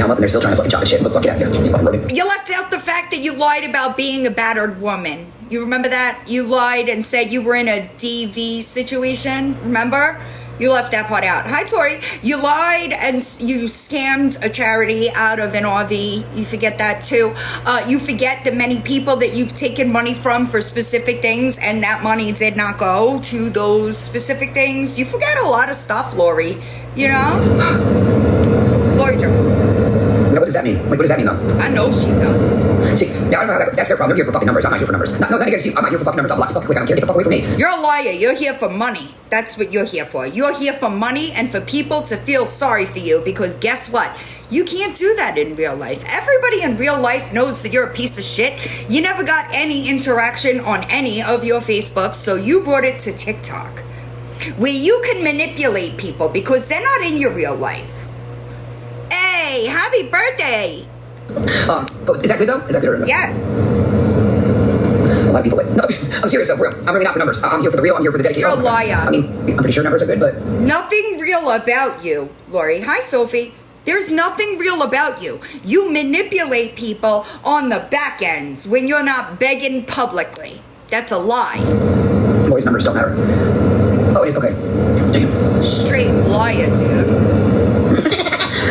I'm up and they're still trying to fucking chop the shit. Look, fuck it out here. You left out the fact that you lied about being a battered woman. You remember that? You lied and said you were in a DV situation, remember? You left that part out. Hi, Tori. You lied and you scammed a charity out of an RV. You forget that too. You forget the many people that you've taken money from for specific things and that money did not go to those specific things. You forget a lot of stuff, Lori. You know? Lori Jones. Now, what does that mean? Like, what does that mean, though? I know she does. See, now I don't know how that's their problem. They're here for fucking numbers. I'm not here for numbers. Not against you. I'm not here for fucking numbers. I'll block you fucking quick. I don't care. Get the fuck away from me. You're a liar. You're here for money. That's what you're here for. You're here for money and for people to feel sorry for you, because guess what? You can't do that in real life. Everybody in real life knows that you're a piece of shit. You never got any interaction on any of your Facebooks, so you brought it to TikTok, where you can manipulate people because they're not in your real life. Hey, happy birthday! Is that good though? Is that good or not? Yes. A lot of people like, no, I'm serious though, real. I'm really not for numbers. I'm here for the real. I'm here for the dedication. You're a liar. I mean, I'm pretty sure numbers are good, but nothing real about you, Lori. Hi, Sophie. There's nothing real about you. You manipulate people on the back ends when you're not begging publicly. That's a lie. Lori's numbers don't matter. Oh, okay. Damn. Straight liar, dude.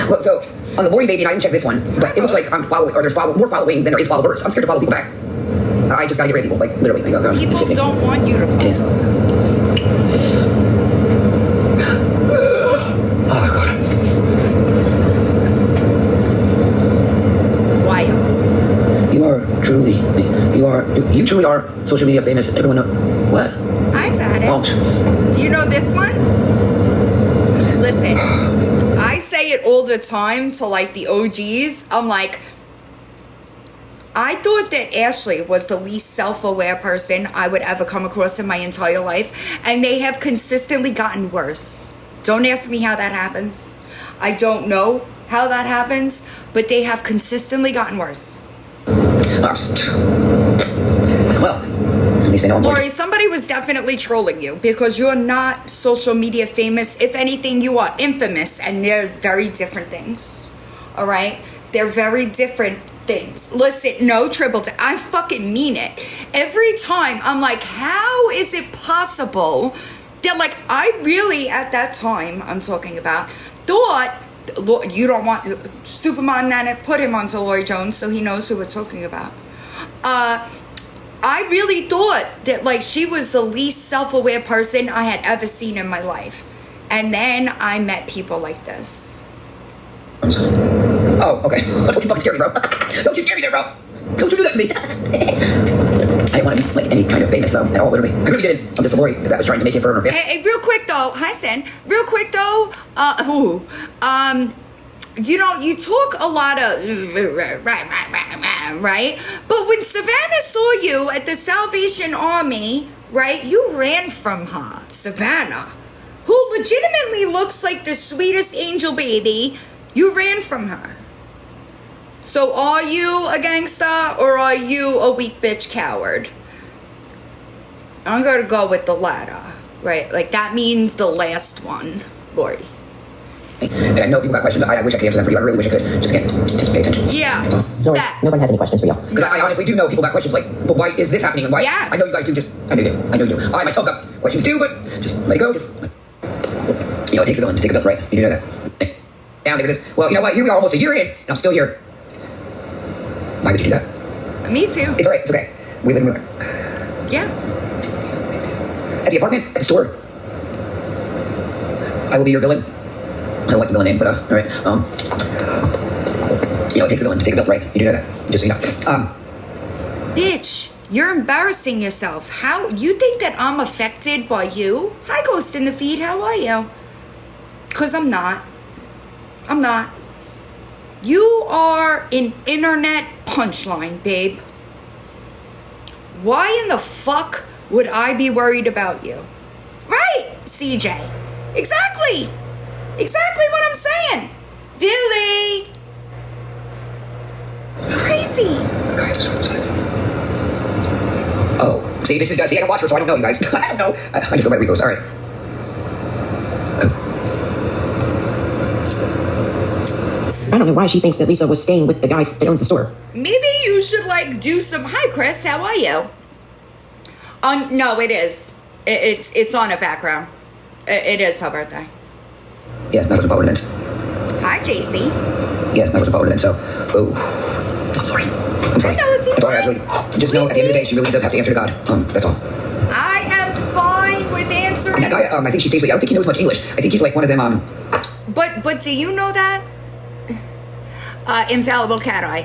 Well, so on the Lori baby, and I didn't check this one, but it looks like I'm following, or there's more following than there is followers. I'm scared to follow people back. I just gotta get rid of people, like literally. People don't want you to follow them. Oh god. Wild. You truly are social media famous. Everyone know what? Hi, Daddy. Oh. Do you know this one? Listen, I say it all the time to like the OGs. I'm like, I thought that Ashley was the least self-aware person I would ever come across in my entire life, and they have consistently gotten worse. Don't ask me how that happens. I don't know how that happens, but they have consistently gotten worse. Well, at least they know I'm Lori, somebody was definitely trolling you because you're not social media famous. If anything, you are infamous, and they're very different things. All right? They're very different things. Listen, no, Triple T, I fucking mean it. Every time I'm like, how is it possible that, like, I really, at that time I'm talking about, thought, you don't want Superman Nana, put him onto Lori Jones so he knows who we're talking about. I really thought that, like, she was the least self-aware person I had ever seen in my life. And then I met people like this. Oh, okay. Don't you fucking scare me, bro. Don't you scare me there, bro. Don't you do that to me. I didn't want to be, like, any kind of famous, at all, literally. I really didn't. I'm just a Lori that was trying to make it for her family. Hey, real quick, though. Hi, Sen. Real quick, though. You know, you talk a lot of man, right? But when Savannah saw you at the Salvation Army, right, you ran from her. Savannah, who legitimately looks like the sweetest angel baby, you ran from her. So are you a gangster or are you a weak bitch coward? I'm gonna go with the latter, right? Like that means the last one, Lori. And I know people got questions. I wish I could answer them for you. I really wish I could. Just can't. Just pay attention. Yeah. No one has any questions for y'all. Because I honestly do know people got questions like, but why is this happening? And why? Yes. I know you guys do. I know you do. I myself got questions too, but just let it go. Just, it takes a villain to take a villain, right? You do know that. Down there it is. Well, you know what? Here we are almost a year in, and I'm still here. Why would you do that? Me too. It's alright. It's okay. We live and we learn. Yeah. At the apartment, at the store. I will be your villain. I don't like the villain name, but alright. It takes a villain to take a villain, right? You do know that. Just so you know. Bitch, you're embarrassing yourself. How you think that I'm affected by you? Hi, Ghost in the Feed. How are you? Cause I'm not. I'm not. You are an internet punchline, babe. Why in the fuck would I be worried about you? Right, CJ. Exactly. Exactly what I'm saying. Billy. Crazy. Oh, see, this is, I don't watch her, so I don't know, you guys. I don't know. I just go by Rico's. Alright. I don't know why she thinks that Lisa was staying with the guy that owns the store. Maybe you should do some. Hi, Chris. How are you? No, it is. It's on a background. It is her birthday. Yes, that was about it. Hi, JC. Yes, that was about it. So, I'm sorry. I'm sorry. No, it's I'm sorry, actually. Just know at the end of the day, she really does have to answer to God. That's all. I am fine with answering. And that guy, I think she stays with you. I don't think he knows much English. I think he's like one of them. But do you know that? Infallible Cat Eye.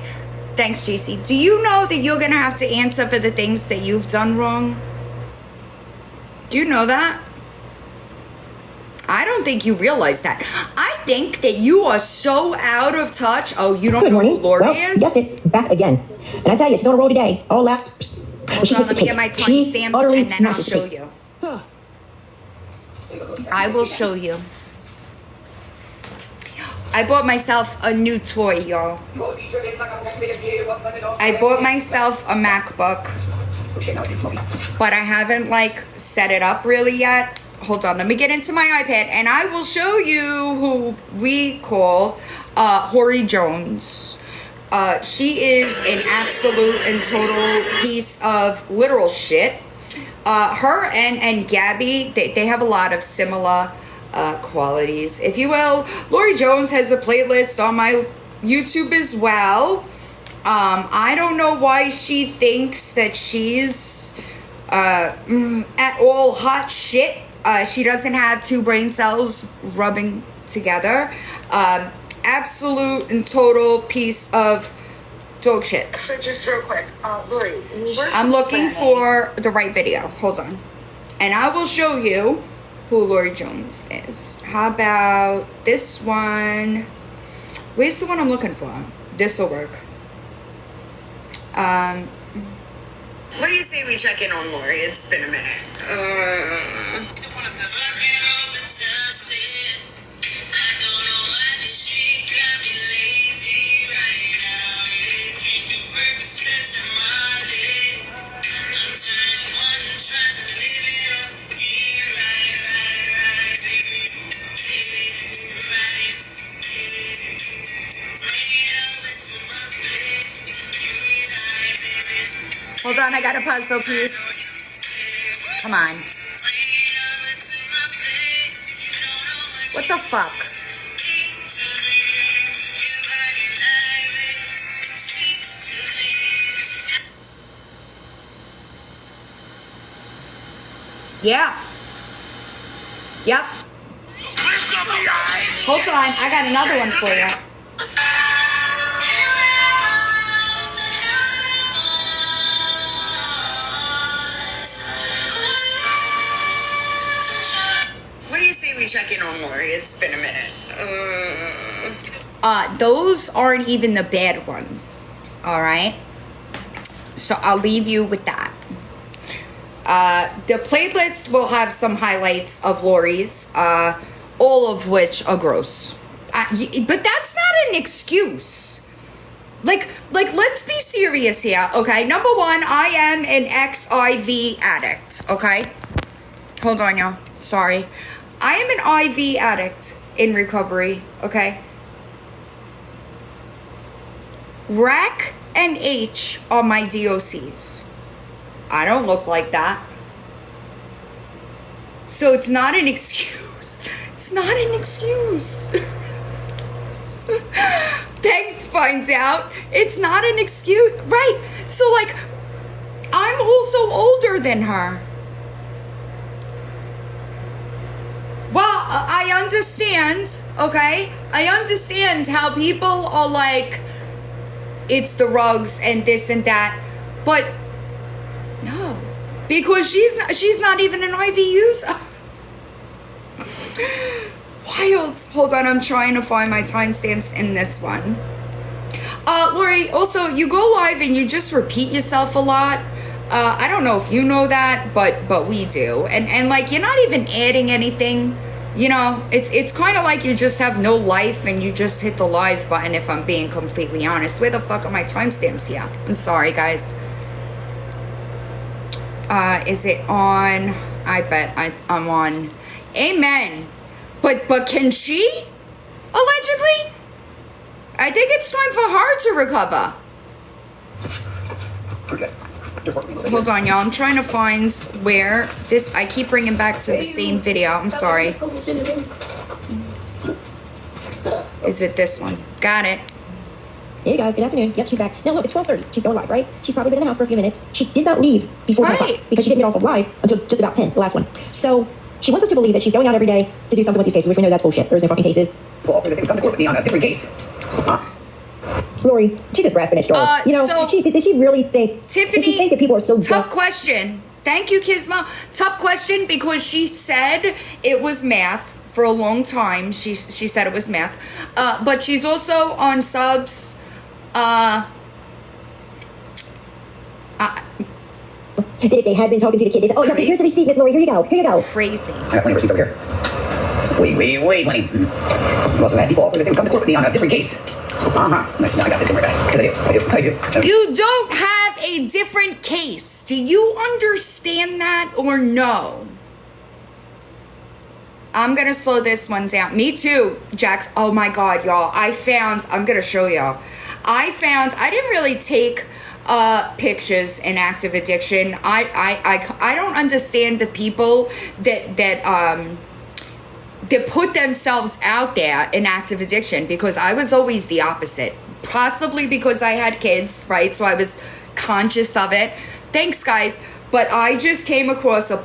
Thanks, JC. Do you know that you're gonna have to answer for the things that you've done wrong? Do you know that? I don't think you realize that. I think that you are so out of touch. Oh, you don't know who Lori is? Guessed it. Back again. And I tell you, she's on a roll today. All laps. Hold on, let me get my timestamps and then I'll show you. I will show you. I bought myself a new toy, y'all. I bought myself a MacBook, but I haven't set it up really yet. Hold on, let me get into my iPad and I will show you who we call Hori Jones. She is an absolute and total piece of literal shit. Her and Gabby, they have a lot of similar qualities, if you will. Lori Jones has a playlist on my YouTube as well. I don't know why she thinks that she's at all hot shit. She doesn't have two brain cells rubbing together. Absolute and total piece of dog shit. So just real quick, Lori, I'm looking for the right video. Hold on. And I will show you who Lori Jones is. How about this one? Where's the one I'm looking for? This will work. What do you say we check in on Lori? It's been a minute. Hold on, I got a puzzle piece. Come on. What the fuck? Yeah. Yep. Hold on, I got another one for you. Check in on Lori. It's been a minute. Those aren't even the bad ones. All right. So I'll leave you with that. The playlist will have some highlights of Lori's, all of which are gross. But that's not an excuse. Like, let's be serious here, okay? Number one, I am an ex-IV addict, okay? Hold on, y'all. Sorry. I am an IV addict in recovery, okay? Rack and H are my DOCs. I don't look like that. So it's not an excuse. It's not an excuse. Pegs finds out it's not an excuse. Right. So, like, I'm also older than her. Well, I understand, okay? I understand how people are like, it's the rugs and this and that. But, no. Because she's not even an IV user. Wild. Hold on, I'm trying to find my timestamps in this one. Lori, also, you go live and you just repeat yourself a lot. I don't know if you know that, but we do. And like, you're not even adding anything. You know, it's kind of like you just have no life and you just hit the live button, if I'm being completely honest. Where the fuck are my timestamps? Yeah, I'm sorry, guys. Is it on? I bet I'm on. Amen. But can she? Allegedly? I think it's time for her to recover. Hold on, y'all. I'm trying to find where this... I keep bringing back to the same video. I'm sorry. Is it this one? Got it. Hey guys, good afternoon. Yep, she's back. No, look, it's 12:30. She's still alive, right? She's probably been in the house for a few minutes. She did not leave before 10 o'clock because she didn't get off of live until just about 10, the last one. So she wants us to believe that she's going out every day to do something with these cases, which we know that's bullshit. There's no fucking cases. Well, they come to court with me on a different case. Lori, she just grasping at straws. Did she really think... Tiffany, did she think that people are so tough question. Thank you, Kizma. Tough question, because she said it was math for a long time. She said it was math. But she's also on subs. If they had been talking to the kid, they said, oh, yeah, here's the receipt, Miss Lori. Here you go. Here you go. Crazy. I got plenty of receipts over here. Wait, honey. You also had people offer that they would come to court with me on a different case. Nice, now I got this in my bag. Because I do. You don't have a different case. Do you understand that or no? I'm going to slow this one down. Me too, Jax. Oh my God, y'all. I'm going to show y'all. I didn't really take pictures in active addiction. I don't understand the people that put themselves out there in active addiction, because I was always the opposite. Possibly because I had kids, right? So I was conscious of it. Thanks, guys. But I just came across a